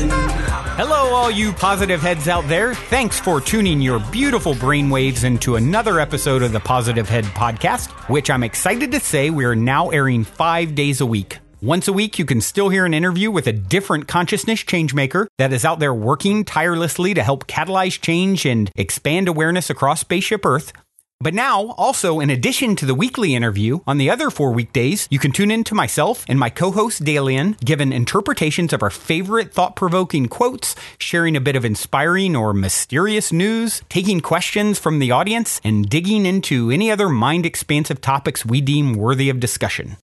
Hello, all you positive heads out there. Thanks for tuning your beautiful brainwaves into another episode of the Positive Head Podcast, which I'm excited to say we are now airing 5 days a week. Once a week, you can still hear an interview with a different consciousness changemaker that is out there working tirelessly to help catalyze change and expand awareness across Spaceship Earth. But now, also, in addition to the weekly interview, on the other 4 weekdays, you can tune in to myself and my co-host Dalian, giving interpretations of our favorite thought-provoking quotes, sharing a bit of inspiring or mysterious news, taking questions from the audience, and digging into any other mind-expansive topics we deem worthy of discussion.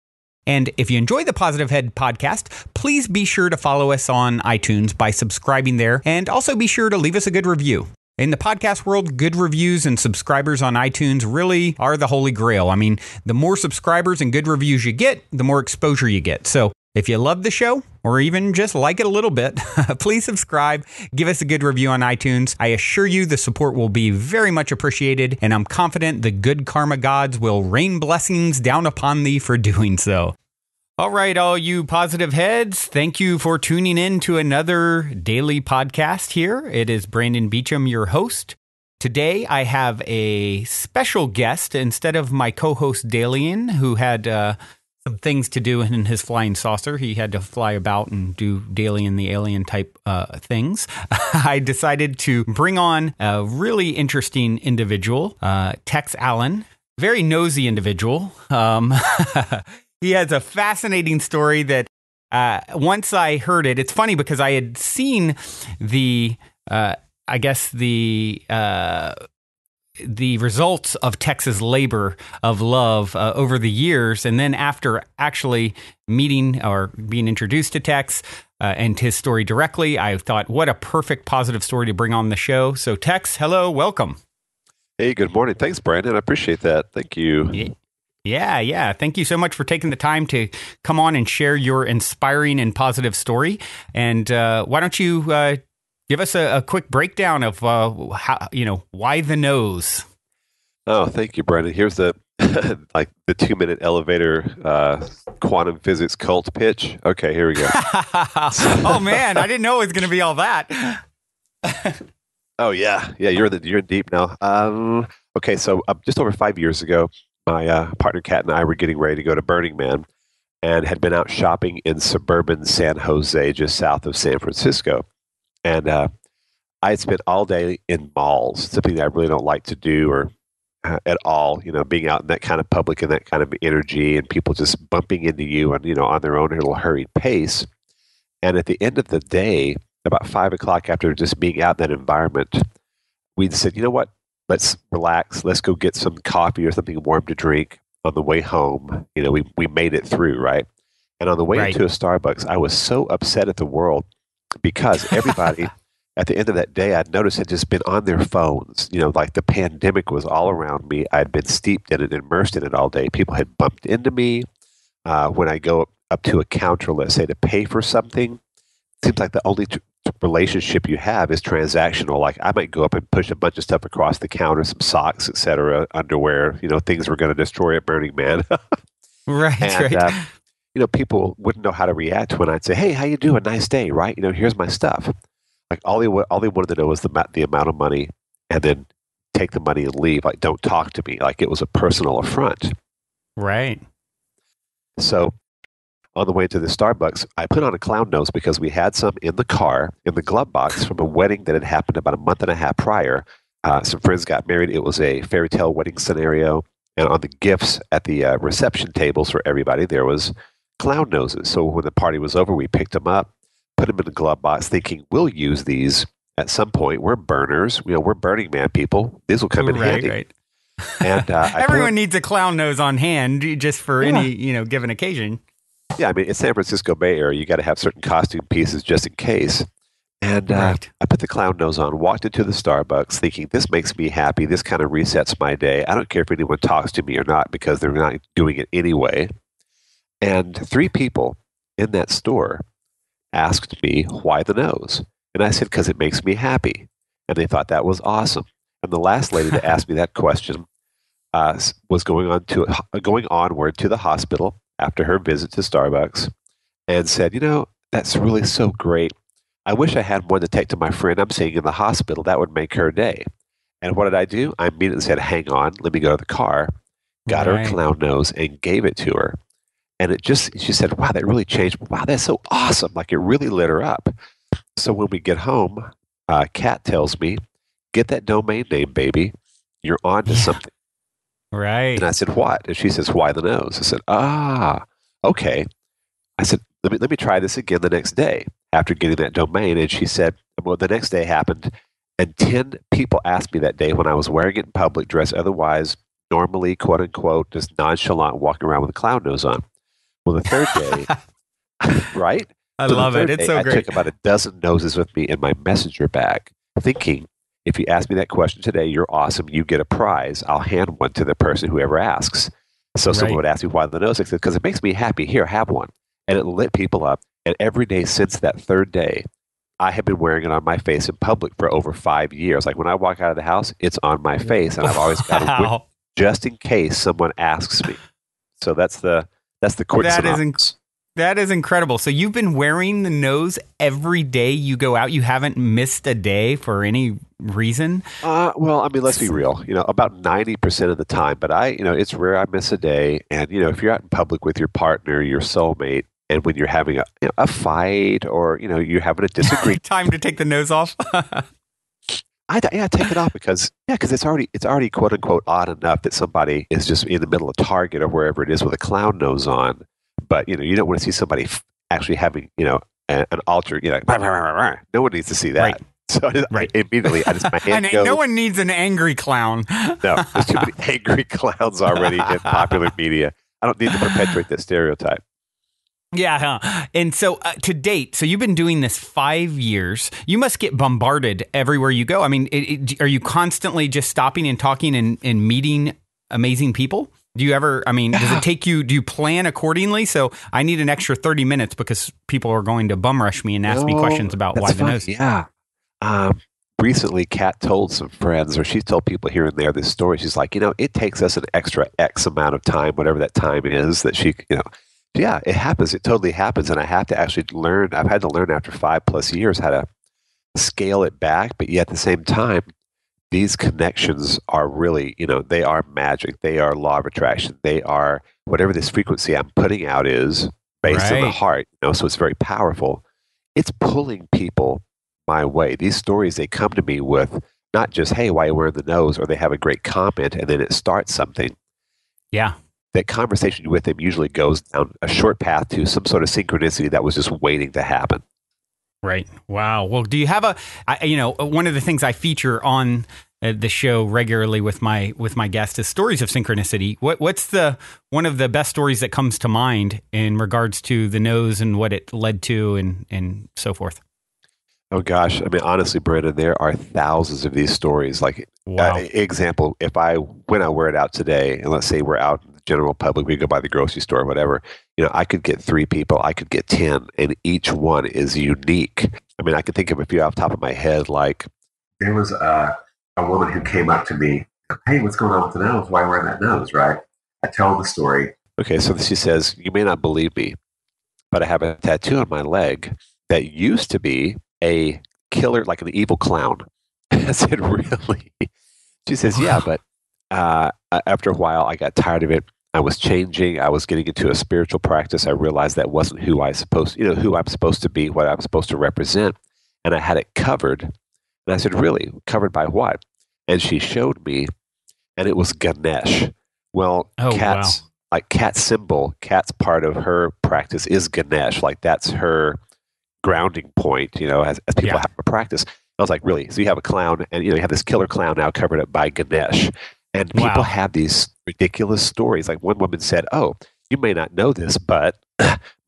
And if you enjoy the Positive Head Podcast, please be sure to follow us on iTunes by subscribing there, and also be sure to leave us a good review. In the podcast world, good reviews and subscribers on iTunes really are the holy grail. I mean, the more subscribers and good reviews you get, the more exposure you get. So if you love the show, or even just like it a little bit, please subscribe, give us a good review on iTunes. I assure you the support will be very much appreciated, and I'm confident the good karma gods will rain blessings down upon thee for doing so. All right, all you positive heads, thank you for tuning in to another daily podcast here. It is Brandon Beecham, your host. Today, I have a special guest instead of my co-host Dalian, who had some things to do in his flying saucer. He had to fly about and do Dalian the alien type things. I decided to bring on a really interesting individual, Tex Allen, very nosy individual. He has a fascinating story that once I heard it, it's funny because I had seen the results of Tex's labor of love over the years. And then after actually meeting or being introduced to Tex and his story directly, I thought, what a perfect positive story to bring on the show. So Tex, hello, welcome. Hey, good morning. Thanks, Brandon. I appreciate that. Thank you. Yeah. Thank you so much for taking the time to come on and share your inspiring and positive story. And why don't you give us a quick breakdown of how, why the nose? Oh, thank you, Brandon. Here's the like the 2-minute elevator quantum physics cult pitch. Okay, here we go. Oh man, I didn't know it was going to be all that. Oh yeah, you're deep now. Okay, so just over 5 years ago, my partner Kat and I were getting ready to go to Burning Man and had been out shopping in suburban San Jose, just south of San Francisco. And I had spent all day in malls, something that I really don't like to do or at all, being out in that kind of public and that kind of energy and people just bumping into you and, on their own little hurried pace. And at the end of the day, about 5 o'clock after just being out in that environment, we said, you know what? Let's relax. Let's go get some coffee or something warm to drink on the way home. We made it through, right? And on the way into a Starbucks, I was so upset at the world because everybody at the end of that day, I'd noticed had just been on their phones. Like the pandemic was all around me. I'd been steeped in it, immersed in it all day. People had bumped into me. When I go up to a counter, let's say, to pay for something, it seems like the only relationship you have is transactional. Like I might go up and push a bunch of stuff across the counter, some socks, etc., underwear, things we're going to destroy at Burning Man. Right. People wouldn't know how to react when I'd say, "Hey, how you doing? Nice day, right? Here's my stuff." Like all they wanted to know was the amount of money, and then take the money and leave. Like, don't talk to me. Like it was a personal affront. Right. So on the way to the Starbucks, I put on a clown nose because we had some in the car, in the glove box from a wedding that had happened about a month and a half prior. Some friends got married. It was a fairy tale wedding scenario. And on the gifts at the reception tables for everybody, there was clown noses. So when the party was over, we picked them up, put them in the glove box, thinking we'll use these at some point. We're burners. We're Burning Man people. These will come in handy. Right. And everyone needs a clown nose on hand just for any, given occasion. Yeah, I mean, in San Francisco Bay Area, you got to have certain costume pieces just in case. And I put the clown nose on, walked into the Starbucks thinking, this makes me happy. This kind of resets my day. I don't care if anyone talks to me or not because they're not doing it anyway. And 3 people in that store asked me, why the nose? And I said, because it makes me happy. And they thought that was awesome. And the last lady that asked me that question was going onward to the hospital after her visit to Starbucks and said, that's really so great. I wish I had one to take to my friend I'm seeing in the hospital. That would make her day. And what did I do? I immediately said, hang on, let me go to the car, got her a Right. clown nose, and gave it to her. And she said, wow, that really changed. Wow, that's so awesome. Like it really lit her up. So when we get home, Kat tells me, get that domain name, baby. You're on to Yeah. something. And Right. I said, what? And she says, why the nose? I said, okay. I said, let me try this again the next day after getting that domain. And she said, well, the next day happened. And 10 people asked me that day when I was wearing it in public, dressed otherwise, normally, quote unquote, just nonchalant, walking around with a clown nose on. Well, the third day, right? I So the love it. third It's day, so I great. took about a dozen noses with me in my messenger bag, thinking, if you ask me that question today, you're awesome. You get a prize. I'll hand one to the person whoever asks. So someone Right. would ask me why the nose. I said, because it makes me happy. Here, have one. And it lit people up. And every day since that third day, I have been wearing it on my face in public for over 5 years. Like when I walk out of the house, it's on my face, and I've always got a whip Wow. just in case someone asks me. So that's the quick That is synopsis. that is incredible. So you've been wearing the nose every day you go out. You haven't missed a day for any reason. Well, I mean, let's be real. About 90% of the time, but it's rare I miss a day. And if you're out in public with your partner, your soulmate, and when you're having a fight or you're having a disagreement, Time to take the nose off. I take it off because it's already quote unquote odd enough that somebody is just in the middle of Target or wherever it is with a clown nose on, but you don't want to see somebody actually having an alter no one needs to see that. Right. So Right. immediately I just my hand And goes. no one needs an angry clown. No, there's too many angry clowns already in popular media. I don't need to perpetuate that stereotype. Yeah, huh? And so to date, so you've been doing this 5 years. You must get bombarded everywhere you go. I mean, are you constantly just stopping and talking and meeting amazing people? Do you ever, I mean, does it take you, do you plan accordingly? So I need an extra 30 minutes because people are going to bum rush me and ask me No, questions about that's why the funny. nose. Yeah. Recently, Kat told some friends, or she's told people here and there this story. She's like, it takes us an extra X amount of time, whatever that time is that yeah, it happens. It totally happens. And I have to actually learn, I've had to learn after 5+ years how to scale it back. But yet at the same time, these connections are really, they are magic. They are law of attraction. They are whatever this frequency I'm putting out is based on the Right. heart, so it's very powerful. It's pulling people my way. These stories, they come to me with not just, hey, why are you wearing the nose? Or they have a great comment and then it starts something. Yeah. That conversation with them usually goes down a short path to some sort of synchronicity that was just waiting to happen. Right. Wow. Well, do you have one of the things I feature on the show regularly with my guests is stories of synchronicity. What's the one of the best stories that comes to mind in regards to the nose and what it led to and so forth? Oh gosh, I mean, honestly, Brandon, there are thousands of these stories. Like, Wow. example, when I wear it out today, and let's say we're out in the general public, we go by the grocery store, or whatever, I could get 3 people, I could get 10, and each one is unique. I mean, I can think of a few off the top of my head. Like, there was a woman who came up to me, hey, what's going on with the nose? Why are you wearing that nose, right? I tell the story. Okay, so she says, you may not believe me, but I have a tattoo on my leg that used to be a killer, like an evil clown. I said, really? She says, yeah, but after a while, I got tired of it. I was changing. I was getting into a spiritual practice. I realized that wasn't who who I'm supposed to be, what I'm supposed to represent. And I had it covered. And I said, really? Covered by what? And she showed me, and it was Ganesh. Well, Oh, Kat's symbol, Kat's part of her practice is Ganesh. Like that's her grounding point, as people have a practice. I was like, really? So you have a clown, and you have this killer clown now covered up by Ganesh, and people have these ridiculous stories. Like one woman said, "Oh, you may not know this, but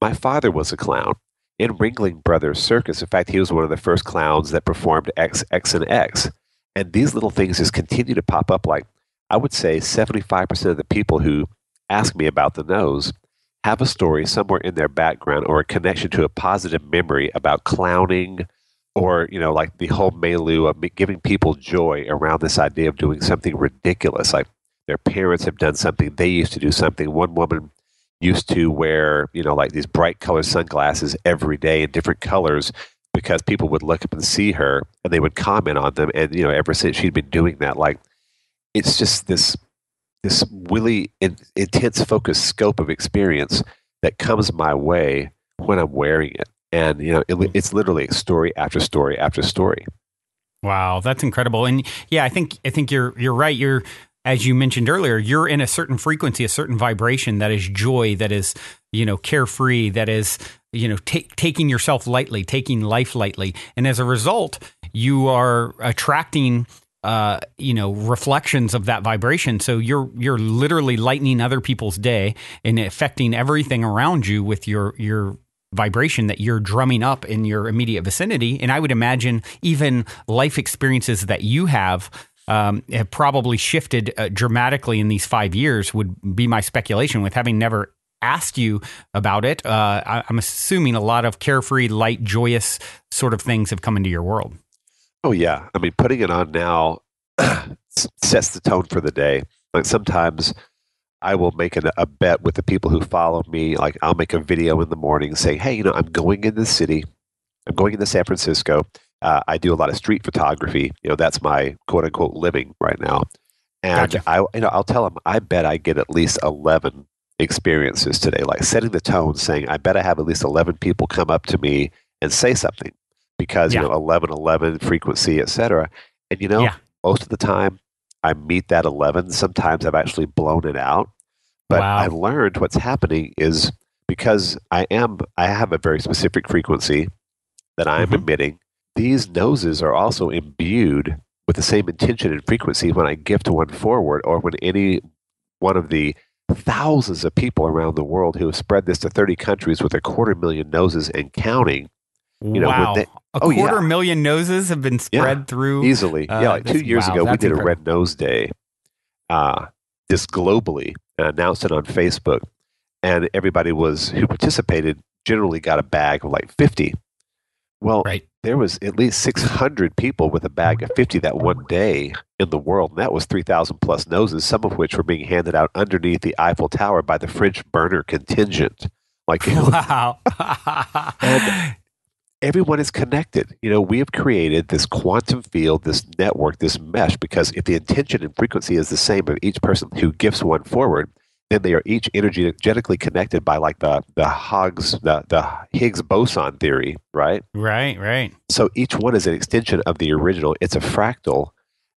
my father was a clown in Ringling Brothers Circus. In fact, he was one of the first clowns that performed X, X, and X." And these little things just continue to pop up. Like I would say, 75% of the people who ask me about the nose have a story somewhere in their background or a connection to a positive memory about clowning or, like the whole milieu of giving people joy around this idea of doing something ridiculous. Like their parents have done something. They used to do something. One woman used to wear, like these bright colored sunglasses every day in different colors because people would look up and see her and they would comment on them. And, ever since she'd been doing that, like, it's just this really intense focused scope of experience that comes my way when I'm wearing it. And, it's literally story after story after story. Wow, that's incredible. And yeah, I think you're right. You're, as you mentioned earlier, you're in a certain frequency, a certain vibration that is joy, that is, carefree, that is, taking yourself lightly, taking life lightly. And as a result, you are attracting reflections of that vibration. So you're literally lightening other people's day and affecting everything around you with your vibration that you're drumming up in your immediate vicinity. And I would imagine even life experiences that you have probably shifted dramatically in these 5 years, would be my speculation, with having never asked you about it. I'm assuming a lot of carefree, light, joyous sort of things have come into your world. Oh, yeah. I mean, putting it on now sets the tone for the day. Like, sometimes I will make a bet with the people who follow me. Like, I'll make a video in the morning saying, hey, I'm going in the city. I'm going into San Francisco. I do a lot of street photography. That's my quote unquote living right now. And Gotcha. I'll tell them, I bet I get at least 11 experiences today, like setting the tone, saying, I bet I have at least 11 people come up to me and say something, because, 11, frequency, etc. And, most of the time I meet that 11. Sometimes I've actually blown it out. But Wow. I've learned what's happening is, because I have a very specific frequency that I'm emitting, these noses are also imbued with the same intention and frequency when I gift one forward, or when any one of the thousands of people around the world who have spread this to 30 countries with 250,000 noses and counting. Wow. A quarter million noses have been spread through. Easily. Like 2 years ago, we did a Red Nose Day, just globally, and announced it on Facebook. And everybody who participated generally got a bag of like 50. Well, there was at least 600 people with a bag of 50 that one day in the world. And that was 3,000 plus noses, some of which were being handed out underneath the Eiffel Tower by the French burner contingent. Like, wow. And everyone is connected. We have created this quantum field, this network, this mesh, because if the intention and frequency is the same of each person who gifts one forward, then they are each energetically connected by, like, the Higgs boson theory, right? Right. So each one is an extension of the original. It's a fractal.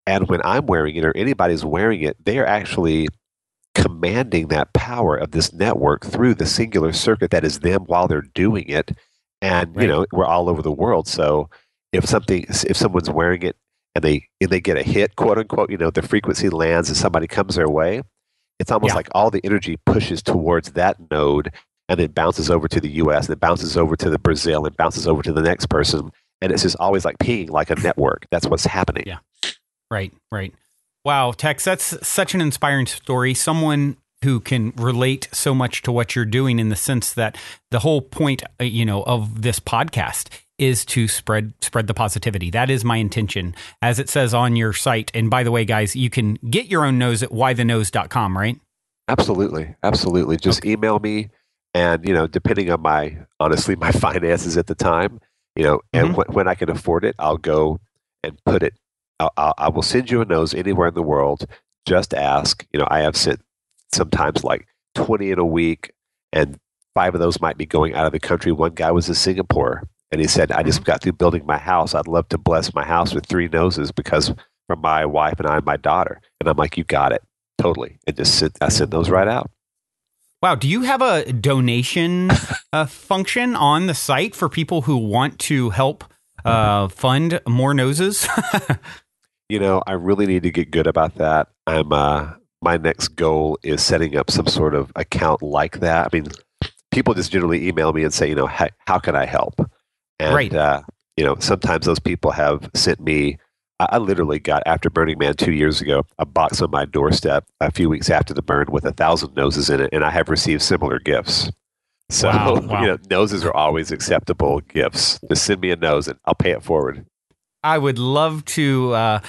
And when I'm wearing it, or anybody's wearing it, they are actually commanding that power of this network through the singular circuit that is them while they're doing it. And, we're all over the world. So if someone's wearing it and they get a hit, quote unquote, the frequency lands and somebody comes their way, it's almost like all the energy pushes towards that node, and then bounces over to the US, and it bounces over to the Brazil, and bounces over to the next person. And it's just always like pinging like a network. That's what's happening. Yeah. Right. Wow, Tex, that's such an inspiring story. Someone who can relate so much to what you're doing, in the sense that the whole point, of this podcast is to spread the positivity. That is my intention, as it says on your site. And by the way, guys, you can get your own nose at whythenose.com, right? Absolutely. Just email me, and, depending on my finances at the time, and when I can afford it, I'll go and put it. I will send you a nose anywhere in the world. Just ask. I have sent sometimes like 20 in a week, and 5 of those might be going out of the country. One guy was in Singapore, and he said, I just got through building my house. I'd love to bless my house with 3 noses because from my wife and I and my daughter. And I'm like, you got it. Totally. And I sent those right out. Wow. Do you have a donation function on the site for people who want to help fund more noses? I really need to get good about that. My next goal is setting up some sort of account like that. I mean, people just generally email me and say, how can I help? And, sometimes those people have sent me, I literally got, after Burning Man 2 years ago, a box on my doorstep a few weeks after the burn with 1,000 noses in it. And I have received similar gifts. So, wow. Noses are always acceptable gifts. Just send me a nose and I'll pay it forward. I would love to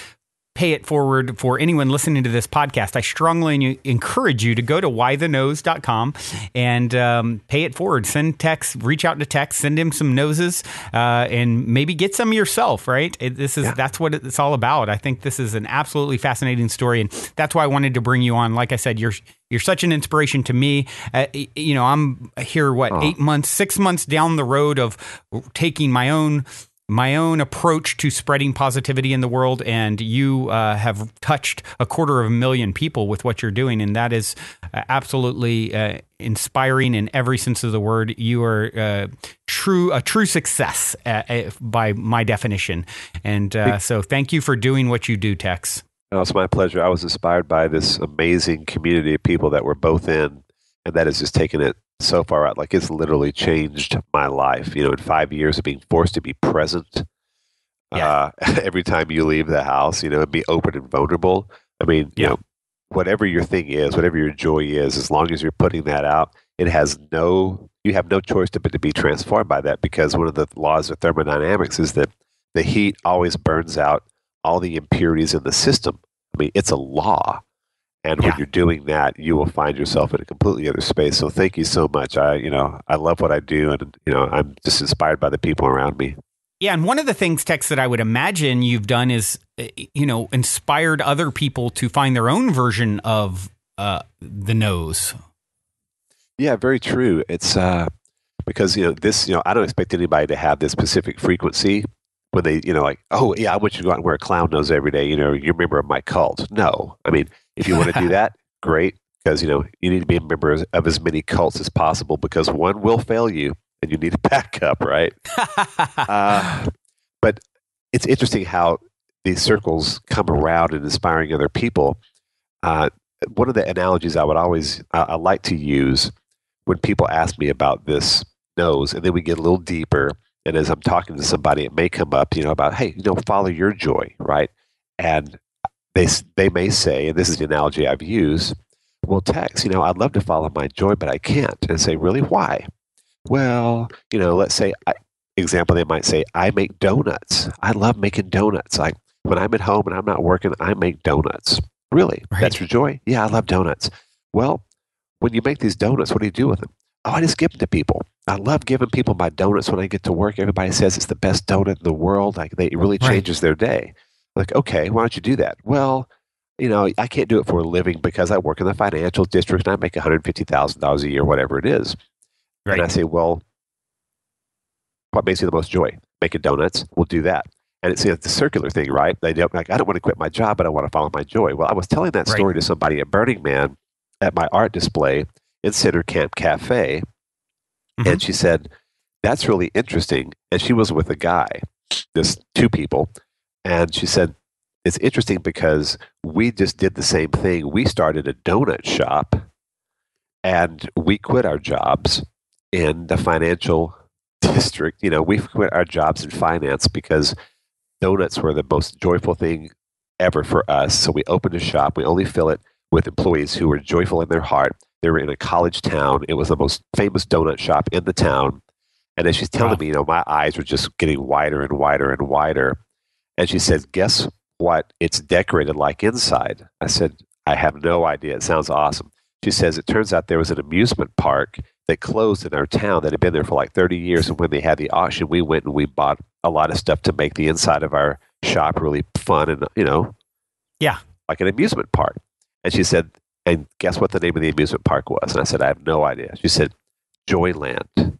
pay it forward for anyone listening to this podcast, I strongly encourage you to go to whythenose.com and pay it forward. Send Tex, reach out to Tex, send him some noses, and maybe get some yourself, right? That's what it's all about. I think this is an absolutely fascinating story, and that's why I wanted to bring you on. Like I said, you're such an inspiration to me. I'm here, 6 months down the road of taking my own approach to spreading positivity in the world, and you have touched 250,000 people with what you're doing, and that is absolutely inspiring in every sense of the word. You are a true success by my definition, and so thank you for doing what you do, Tex. Oh, it's my pleasure. I was inspired by this amazing community of people that we're both in, and that has just taken it so far out. Like, it's literally changed my life. In 5 years of being forced to be present every time you leave the house, and be open and vulnerable. I mean, whatever your thing is, whatever your joy is, as long as you're putting that out, you have no choice but to be transformed by that, because one of the laws of thermodynamics is that the heat always burns out all the impurities in the system. I mean, it's a law. And when you're doing that, you will find yourself in a completely other space. So thank you so much. I love what I do, and I'm just inspired by the people around me. Yeah, and one of the things, Tex, that I would imagine you've done is, inspired other people to find their own version of the nose. Yeah, very true. It's because this I don't expect anybody to have this specific frequency when they like, oh yeah, I want you to go out and wear a clown nose every day. You're a member of my cult. No, I mean, if you want to do that, great, because you need to be a member of as many cults as possible, because one will fail you and you need a backup, right? But it's interesting how these circles come around and inspiring other people. One of the analogies I like to use when people ask me about this nose, and then we get a little deeper, and as I'm talking to somebody, it may come up, about, hey, follow your joy, right? And they may say, and this is the analogy I've used, well, Tex, I'd love to follow my joy, but I can't. And I say, really, why? Well, let's say, example, they might say, I make donuts. I love making donuts. Like, when I'm at home and I'm not working, I make donuts. Really? Right. That's your joy? Yeah, I love donuts. Well, when you make these donuts, what do you do with them? Oh, I just give them to people. I love giving people my donuts when I get to work. Everybody says it's the best donut in the world. Like, it really changes their day. Like, okay, why don't you do that? Well, I can't do it for a living because I work in the financial district and I make $150,000 a year, whatever it is. Right. And I say, well, what makes you the most joy? Making donuts. We'll do that. And it's the circular thing, right? I don't want to quit my job, but I want to follow my joy. Well, I was telling that story to somebody at Burning Man at my art display in Center Camp Cafe. Mm-hmm. And she said, that's really interesting. And she was with a guy, just two people. And she said, it's interesting because we just did the same thing. We started a donut shop and we quit our jobs in the financial district. We quit our jobs in finance because donuts were the most joyful thing ever for us. So we opened a shop. We only fill it with employees who were joyful in their heart. They were in a college town. It was the most famous donut shop in the town. And as she's telling me, my eyes were just getting wider and wider and wider. And she said, guess what it's decorated like inside? I said, I have no idea. It sounds awesome. She says, it turns out there was an amusement park that closed in our town that had been there for like 30 years. And when they had the auction, we went and we bought a lot of stuff to make the inside of our shop really fun and, like an amusement park. And she said, and guess what the name of the amusement park was? And I said, I have no idea. She said, Joyland.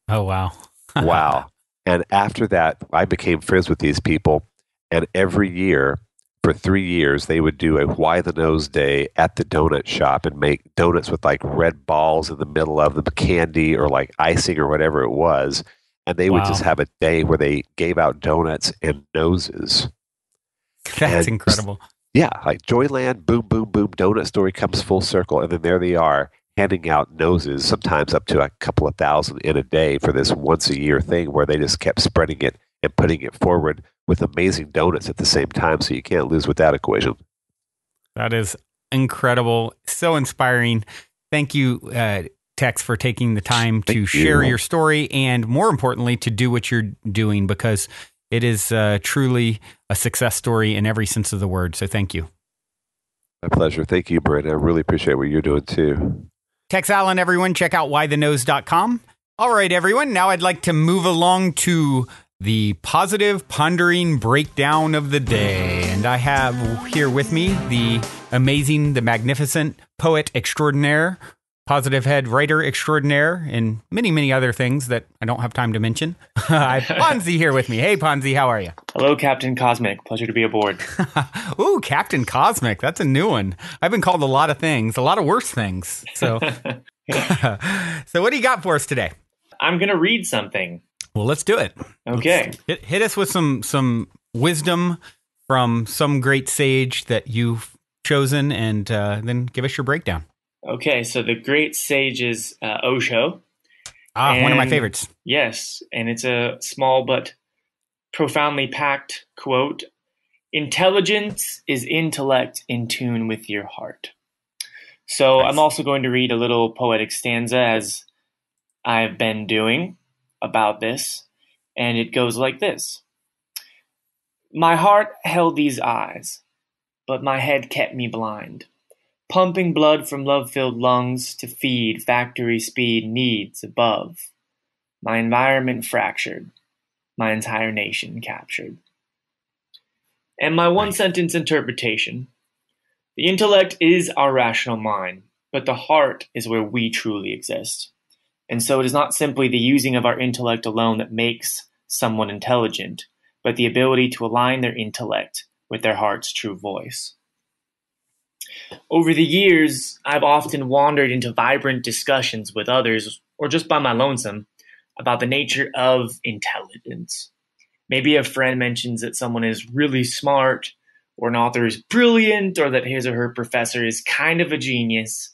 Oh, wow. Wow. And after that, I became friends with these people. And every year, for 3 years, they would do a Why the Nose Day at the donut shop and make donuts with like red balls in the middle of them, candy or like icing or whatever it was. And they would just have a day where they gave out donuts and noses. That's incredible. Yeah, like Joyland, boom, boom, boom, donut story comes full circle. And then there they are handing out noses, sometimes up to a couple of thousand in a day for this once a year thing where they just kept spreading it and putting it forward with amazing donuts at the same time. So you can't lose with that equation. That is incredible. So inspiring. Thank you, Tex, for taking the time to share your story and, more importantly, to do what you're doing, because It is truly a success story in every sense of the word. So thank you. My pleasure. Thank you, Brent. I really appreciate what you're doing too. Tex Allen, everyone. Check out whythenose.com. All right, everyone. Now I'd like to move along to the positive pondering breakdown of the day. And I have here with me the amazing, the magnificent poet extraordinaire, positive head writer extraordinaire, and many, many other things that I don't have time to mention. I have Ponzi here with me. Hey, Ponzi, how are you? Hello, Captain Cosmic. Pleasure to be aboard. Ooh, Captain Cosmic. That's a new one. I've been called a lot of things, a lot of worse things. So, so what do you got for us today? I'm going to read something. Well, let's do it. Okay. Hit us with some wisdom from some great sage that you've chosen, and then give us your breakdown. Okay, so the great sage is Osho. One of my favorites. Yes, and it's a small but profoundly packed quote. Intelligence is intellect in tune with your heart. So nice. I'm also going to read a little poetic stanza, as I've been doing, about this, and it goes like this. My heart held these eyes, but my head kept me blind. Pumping blood from love-filled lungs to feed factory speed needs above. My environment fractured, my entire nation captured. And my one-sentence interpretation. The intellect is our rational mind, but the heart is where we truly exist. And so it is not simply the using of our intellect alone that makes someone intelligent, but the ability to align their intellect with their heart's true voice. Over the years, I've often wandered into vibrant discussions with others, or just by my lonesome, about the nature of intelligence. Maybe a friend mentions that someone is really smart, or an author is brilliant, or that his or her professor is kind of a genius.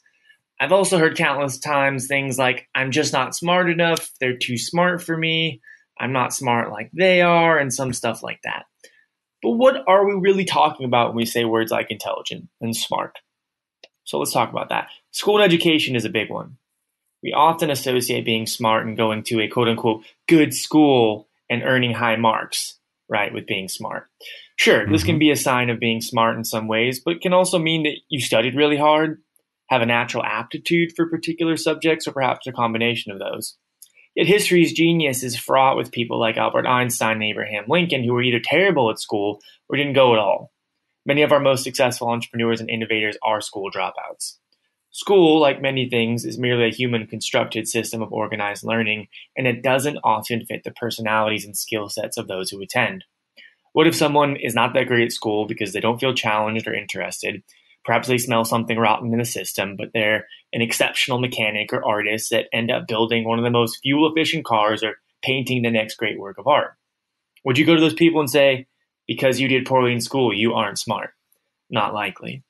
I've also heard countless times things like, I'm just not smart enough, they're too smart for me, I'm not smart like they are, and some stuff like that. But what are we really talking about when we say words like intelligent and smart? So let's talk about that. School and education is a big one. We often associate being smart and going to a quote-unquote good school and earning high marks, right, with being smart. Sure, this can be a sign of being smart in some ways, but it can also mean that you studied really hard, have a natural aptitude for particular subjects, or perhaps a combination of those. Yet history's genius is fraught with people like Albert Einstein and Abraham Lincoln who were either terrible at school or didn't go at all. Many of our most successful entrepreneurs and innovators are school dropouts. School, like many things, is merely a human-constructed system of organized learning, and it doesn't often fit the personalities and skill sets of those who attend. What if someone is not that great at school because they don't feel challenged or interested? Perhaps they smell something rotten in the system, but they're an exceptional mechanic or artist that end up building one of the most fuel-efficient cars or painting the next great work of art. Would you go to those people and say, because you did poorly in school, you aren't smart? Not likely.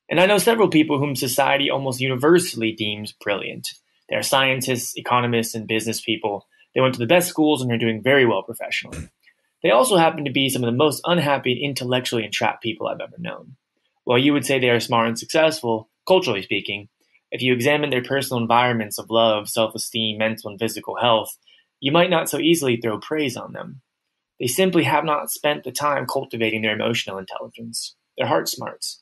And I know several people whom society almost universally deems brilliant. They are scientists, economists, and business people. They went to the best schools and are doing very well professionally. They also happen to be some of the most unhappy and intellectually entrapped people I've ever known. While you would say they are smart and successful, culturally speaking, if you examine their personal environments of love, self-esteem, mental and physical health, you might not so easily throw praise on them. They simply have not spent the time cultivating their emotional intelligence, their heart smarts.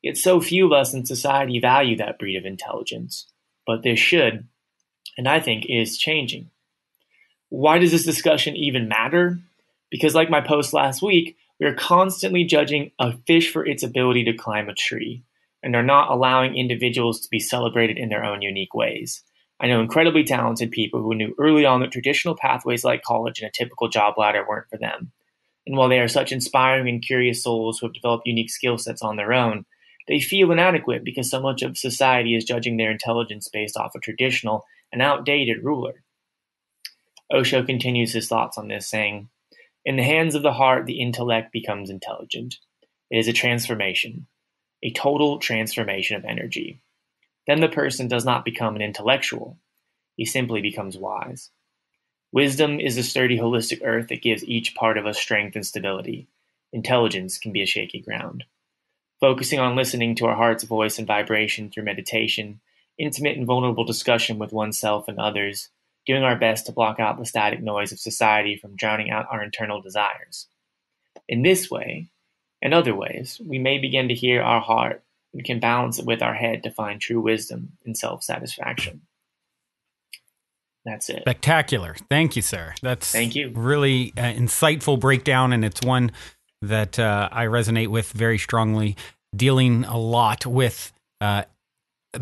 Yet so few of us in society value that breed of intelligence. But this should, and I think is changing. Why does this discussion even matter? Because like my post last week, we are constantly judging a fish for its ability to climb a tree and are not allowing individuals to be celebrated in their own unique ways. I know incredibly talented people who knew early on that traditional pathways like college and a typical job ladder weren't for them. And while they are such inspiring and curious souls who have developed unique skill sets on their own, they feel inadequate because so much of society is judging their intelligence based off a traditional and outdated ruler. Osho continues his thoughts on this, saying, in the hands of the heart, the intellect becomes intelligent. It is a transformation, a total transformation of energy. Then the person does not become an intellectual. He simply becomes wise. Wisdom is the sturdy, holistic earth that gives each part of us strength and stability. Intelligence can be a shaky ground. Focusing on listening to our heart's voice and vibration through meditation, intimate and vulnerable discussion with oneself and others, doing our best to block out the static noise of society from drowning out our internal desires. In this way, and other ways, we may begin to hear our heart and can balance it with our head to find true wisdom and self-satisfaction. That's it. Spectacular. Thank you, sir. That's Thank you. Really insightful breakdown, and it's one that I resonate with very strongly, dealing a lot with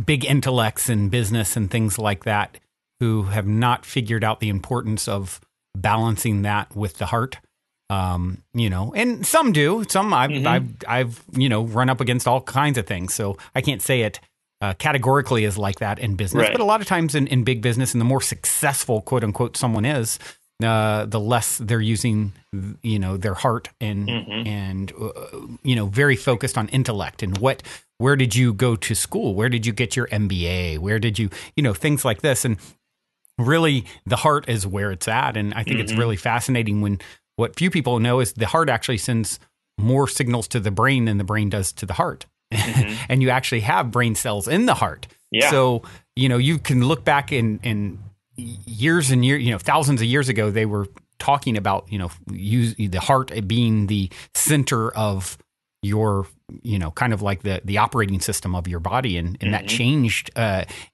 big intellects in business and things like that who have not figured out the importance of balancing that with the heart. And some do. Some I've run up against all kinds of things, so I can't say it categorically is like that in business, but a lot of times in big business, and the more successful, quote unquote, someone is, the less they're using, their heart and very focused on intellect and where did you go to school? Where did you get your MBA? Where did you, things like this. And really the heart is where it's at. And I think it's really fascinating when what few people know is the heart actually sends more signals to the brain than the brain does to the heart. And you actually have brain cells in the heart. Yeah. So, you can look back in years and years, thousands of years ago, they were talking about, the heart being the center of your, kind of like the operating system of your body. And that changed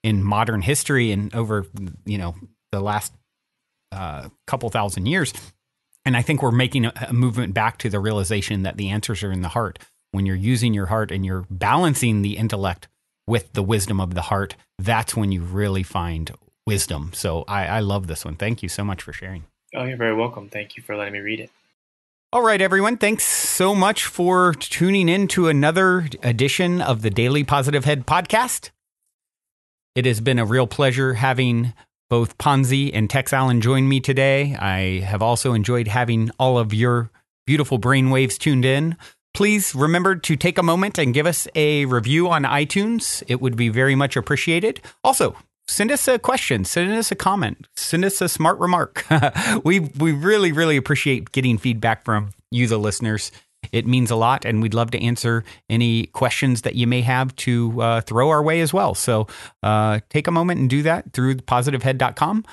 in modern history and over, the last couple thousand years. And I think we're making a movement back to the realization that the answers are in the heart. When you're using your heart and you're balancing the intellect with the wisdom of the heart, that's when you really find wisdom. So I love this one. Thank you so much for sharing. Oh, you're very welcome. Thank you for letting me read it. All right, everyone. Thanks so much for tuning in to another edition of the Daily Positive Head podcast. It has been a real pleasure having both Ponzi and Tex Allen join me today. I have also enjoyed having all of your beautiful brainwaves tuned in. Please remember to take a moment and give us a review on iTunes. It would be very much appreciated. Also, send us a question, send us a comment, send us a smart remark. We really, really appreciate getting feedback from you, the listeners. It means a lot, and we'd love to answer any questions that you may have to throw our way as well. So take a moment and do that through positivehead.com.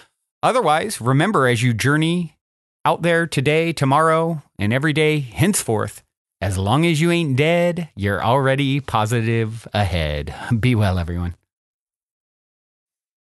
Otherwise, remember, as you journey out there today, tomorrow, and every day henceforth, as long as you ain't dead, you're already positive ahead. Be well, everyone.